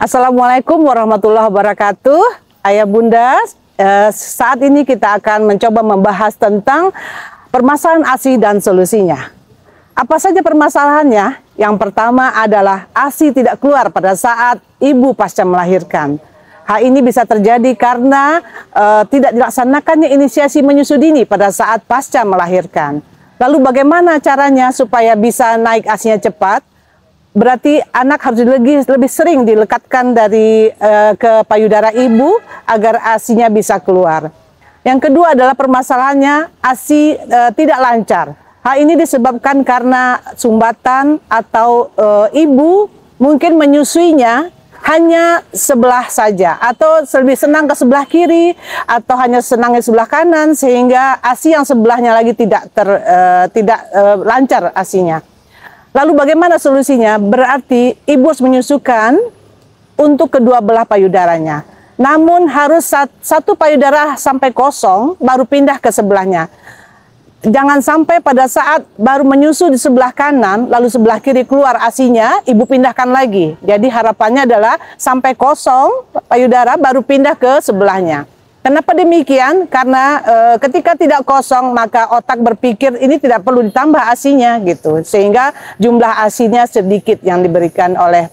Assalamualaikum warahmatullahi wabarakatuh. Ayah bunda, saat ini kita akan mencoba membahas tentang permasalahan ASI dan solusinya. Apa saja permasalahannya? Yang pertama adalah ASI tidak keluar pada saat ibu pasca melahirkan. Hal ini bisa terjadi karena tidak dilaksanakannya inisiasi menyusui dini pada saat pasca melahirkan. Lalu bagaimana caranya supaya bisa naik ASI-nya cepat? Berarti anak harus lebih sering dilekatkan ke payudara ibu agar ASI-nya bisa keluar. Yang kedua adalah permasalahannya ASI tidak lancar. Hal ini disebabkan karena sumbatan atau ibu mungkin menyusuinya hanya sebelah saja, atau lebih senang ke sebelah kiri, atau hanya senang di sebelah kanan, sehingga ASI yang sebelahnya lagi tidak lancar ASI-nya. Lalu bagaimana solusinya? Berarti ibu harus menyusukan untuk kedua belah payudaranya. Namun harus satu payudara sampai kosong, baru pindah ke sebelahnya. Jangan sampai pada saat baru menyusu di sebelah kanan, lalu sebelah kiri keluar ASI-nya, ibu pindahkan lagi. Jadi harapannya adalah sampai kosong payudara baru pindah ke sebelahnya. Kenapa demikian? Karena ketika tidak kosong maka otak berpikir ini tidak perlu ditambah ASI-nya gitu. Sehingga jumlah ASI-nya sedikit yang diberikan oleh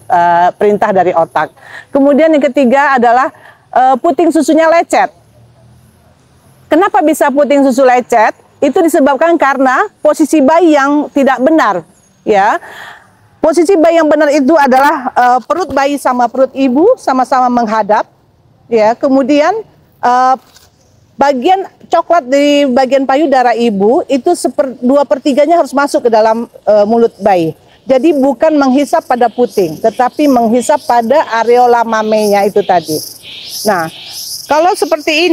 perintah dari otak. Kemudian yang ketiga adalah puting susunya lecet. Kenapa bisa puting susu lecet? Itu disebabkan karena posisi bayi yang tidak benar, ya. Posisi bayi yang benar itu adalah perut bayi sama perut ibu sama-sama menghadap, ya. Kemudian bagian coklat di bagian payudara ibu itu 2/3-nya harus masuk ke dalam mulut bayi. Jadi bukan menghisap pada puting, tetapi menghisap pada areola mamenya itu tadi. Nah, kalau seperti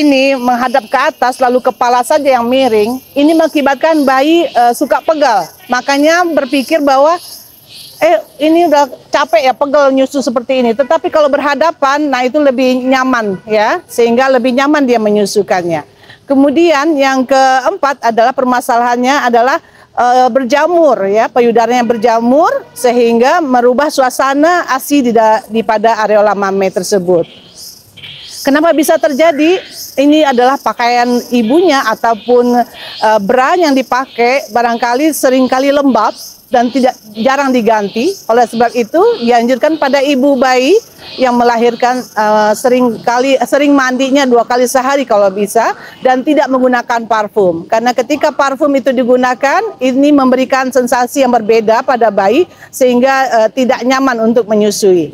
ini menghadap ke atas lalu kepala saja yang miring, ini mengakibatkan bayi suka pegal. Makanya berpikir bahwa ini udah capek ya pegal nyusu seperti ini. Tetapi kalau berhadapan, nah itu lebih nyaman ya, sehingga lebih nyaman dia menyusukannya. Kemudian yang keempat adalah permasalahannya adalah berjamur ya, payudaranya berjamur sehingga merubah suasana ASI pada areola mame tersebut. Kenapa bisa terjadi? Ini adalah pakaian ibunya ataupun bra yang dipakai barangkali seringkali lembab dan jarang diganti. Oleh sebab itu dianjurkan pada ibu bayi yang melahirkan sering mandinya 2 kali sehari kalau bisa, dan tidak menggunakan parfum. Karena ketika parfum itu digunakan, ini memberikan sensasi yang berbeda pada bayi sehingga tidak nyaman untuk menyusui.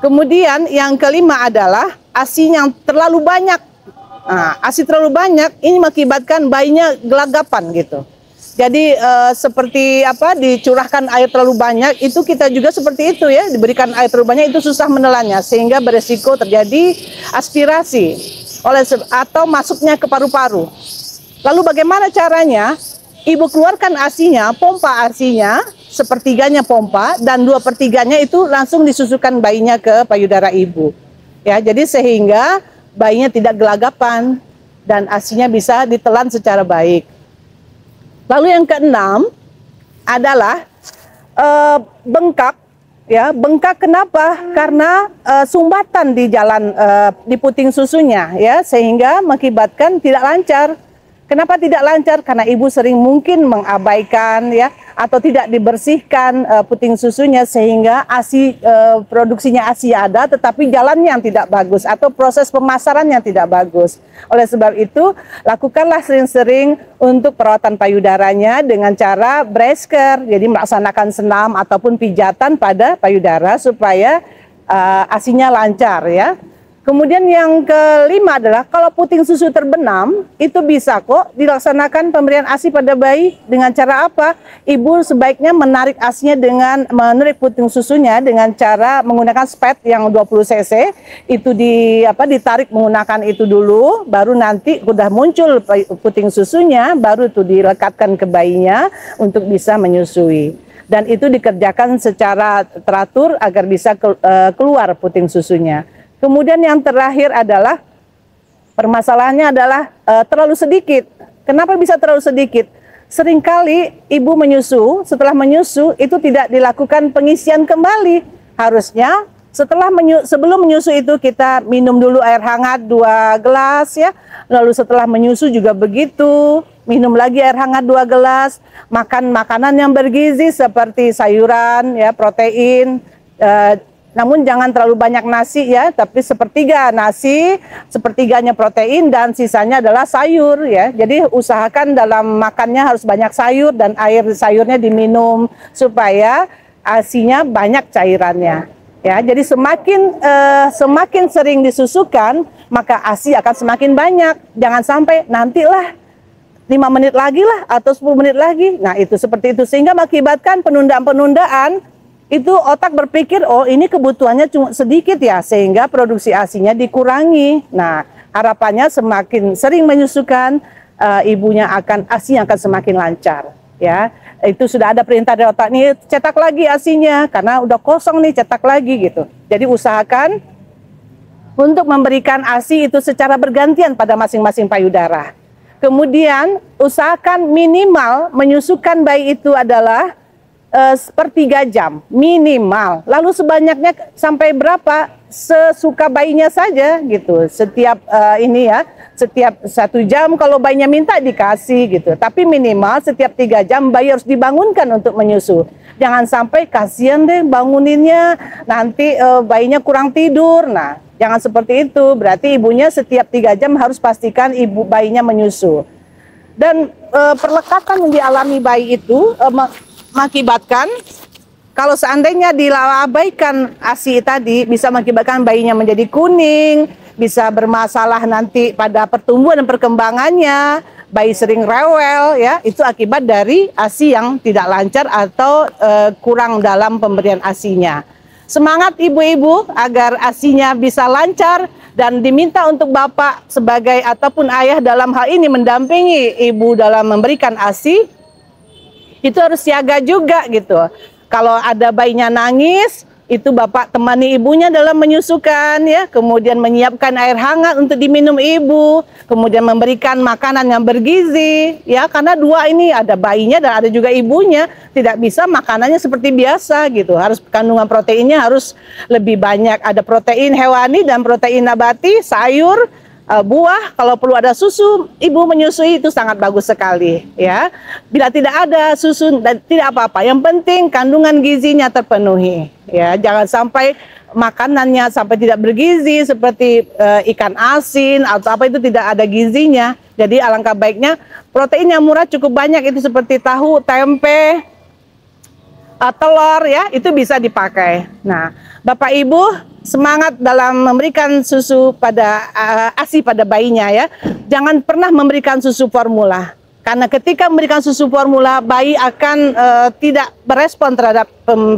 Kemudian yang kelima adalah ASI yang terlalu banyak. Nah, ASI terlalu banyak ini mengakibatkan bayinya gelagapan gitu. Jadi seperti dicurahkan air terlalu banyak, itu kita juga seperti itu ya, diberikan air terlalu banyak itu susah menelannya sehingga beresiko terjadi aspirasi atau masuknya ke paru-paru. Lalu bagaimana caranya? Ibu keluarkan ASI-nya, pompa ASI-nya, 1/3-nya pompa dan 2/3-nya itu langsung disusukan bayinya ke payudara ibu. Ya, jadi sehingga bayinya tidak gelagapan dan ASI-nya bisa ditelan secara baik. Lalu yang keenam adalah bengkak. Ya, bengkak kenapa? Karena sumbatan di di puting susunya, ya, sehingga mengakibatkan tidak lancar. Kenapa tidak lancar? Karena ibu sering mungkin mengabaikan ya, atau tidak dibersihkan puting susunya sehingga ASI produksinya ASI ada tetapi jalannya yang tidak bagus atau proses pemasaran yang tidak bagus. Oleh sebab itu, lakukanlah sering-sering untuk perawatan payudaranya dengan cara breast care, jadi melaksanakan senam ataupun pijatan pada payudara supaya ASI-nya lancar ya. Kemudian yang kelima adalah kalau puting susu terbenam, itu bisa kok dilaksanakan pemberian ASI pada bayi dengan cara apa? Ibu sebaiknya menarik ASI-nya dengan menarik puting susunya dengan cara menggunakan spet yang 20 cc, itu ditarik menggunakan itu dulu, baru nanti udah muncul puting susunya, baru itu dilekatkan ke bayinya untuk bisa menyusui. Dan itu dikerjakan secara teratur agar bisa keluar puting susunya. Kemudian yang terakhir adalah permasalahannya adalah terlalu sedikit. Kenapa bisa terlalu sedikit? Seringkali ibu menyusu, setelah menyusu itu tidak dilakukan pengisian kembali. harusnya sebelum menyusui itu kita minum dulu air hangat 2 gelas ya. Lalu setelah menyusu juga begitu, minum lagi air hangat 2 gelas, makan makanan yang bergizi seperti sayuran ya, protein, namun jangan terlalu banyak nasi ya, tapi sepertiga nasi, sepertiganya protein dan sisanya adalah sayur ya. Jadi usahakan dalam makannya harus banyak sayur dan air sayurnya diminum supaya ASI-nya banyak cairannya. Ya, jadi semakin sering disusukan, maka ASI akan semakin banyak. Jangan sampai nantilah 5 menit lagi lah atau 10 menit lagi. Nah, itu seperti itu sehingga mengakibatkan penundaan-penundaan. Itu otak berpikir, oh ini kebutuhannya cuma sedikit ya, sehingga produksi ASI-nya dikurangi. Nah, harapannya semakin sering menyusukan, ibunya ASI-nya akan semakin lancar. Ya, itu sudah ada perintah dari otak nih, cetak lagi ASI-nya karena udah kosong nih, cetak lagi gitu. Jadi usahakan untuk memberikan ASI itu secara bergantian pada masing-masing payudara. Kemudian usahakan minimal menyusukan bayi itu adalah sepertiga jam minimal. Lalu sebanyaknya sampai berapa sesuka bayinya saja gitu. Setiap setiap 1 jam kalau bayinya minta dikasih gitu. Tapi minimal setiap 3 jam bayi harus dibangunkan untuk menyusu. Jangan sampai kasihan deh banguninnya, nanti bayinya kurang tidur. Nah, jangan seperti itu. Berarti ibunya setiap 3 jam harus pastikan bayinya menyusu. Dan perlekatan yang dialami bayi itu mengakibatkan kalau seandainya dilabaikan ASI tadi bisa mengakibatkan bayinya menjadi kuning, bisa bermasalah nanti pada pertumbuhan dan perkembangannya, bayi sering rewel ya, itu akibat dari ASI yang tidak lancar atau kurang dalam pemberian ASI-nya. Semangat ibu-ibu agar ASI-nya bisa lancar dan diminta untuk bapak sebagai ataupun ayah dalam hal ini mendampingi ibu dalam memberikan ASI. Itu harus siaga juga gitu. Kalau ada bayinya nangis, itu bapak temani ibunya dalam menyusukan ya, kemudian menyiapkan air hangat untuk diminum ibu, kemudian memberikan makanan yang bergizi ya, karena dua ini ada bayinya dan ada juga ibunya, tidak bisa makanannya seperti biasa gitu. Harus kandungan proteinnya harus lebih banyak, ada protein hewani dan protein nabati, sayur, buah, kalau perlu ada susu, ibu menyusui itu sangat bagus sekali ya. Bila tidak ada susu tidak apa-apa, yang penting kandungan gizinya terpenuhi ya. Jangan sampai makanannya sampai tidak bergizi seperti ikan asin atau apa, itu tidak ada gizinya. Jadi alangkah baiknya protein yang murah cukup banyak, itu seperti tahu, tempe, telur ya, itu bisa dipakai. Nah, Bapak Ibu semangat dalam memberikan susu pada ASI pada bayinya ya. Jangan pernah memberikan susu formula. Karena ketika memberikan susu formula, bayi akan tidak berespon terhadap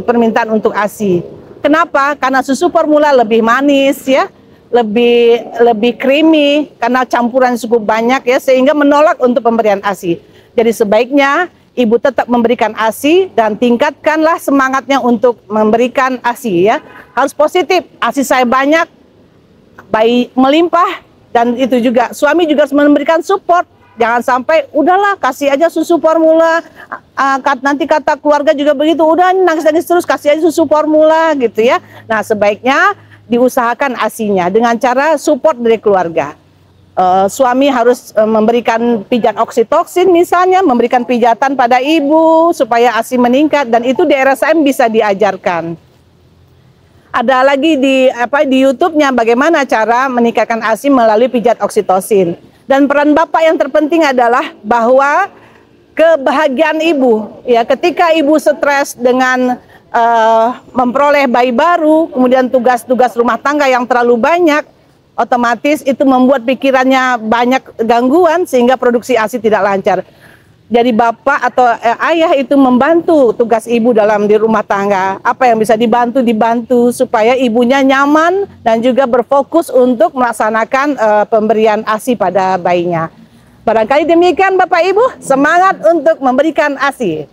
permintaan untuk ASI. Kenapa? Karena susu formula lebih manis ya, lebih creamy karena campuran cukup banyak ya, sehingga menolak untuk pemberian ASI. Jadi sebaiknya ibu tetap memberikan ASI dan tingkatkanlah semangatnya untuk memberikan ASI ya. Harus positif, ASI saya banyak, bayi melimpah, dan itu juga suami juga harus memberikan support. Jangan sampai udahlah kasih aja susu formula, nanti kata keluarga juga begitu, udah nangis-nangis terus kasih aja susu formula gitu ya. Nah, sebaiknya diusahakan ASI-nya dengan cara support dari keluarga. Suami harus memberikan pijat oksitoksin misalnya, memberikan pijatan pada ibu supaya ASI meningkat, dan itu di RSM bisa diajarkan. Ada lagi di YouTube-nya bagaimana cara meningkatkan ASI melalui pijat oksitosin. Dan peran bapak yang terpenting adalah bahwa kebahagiaan ibu ya, ketika ibu stres dengan memperoleh bayi baru, kemudian tugas-tugas rumah tangga yang terlalu banyak, otomatis itu membuat pikirannya banyak gangguan sehingga produksi ASI tidak lancar. Jadi bapak atau ayah itu membantu tugas ibu di rumah tangga. Apa yang bisa dibantu supaya ibunya nyaman dan juga berfokus untuk melaksanakan pemberian ASI pada bayinya. Barangkali demikian Bapak Ibu, semangat untuk memberikan ASI.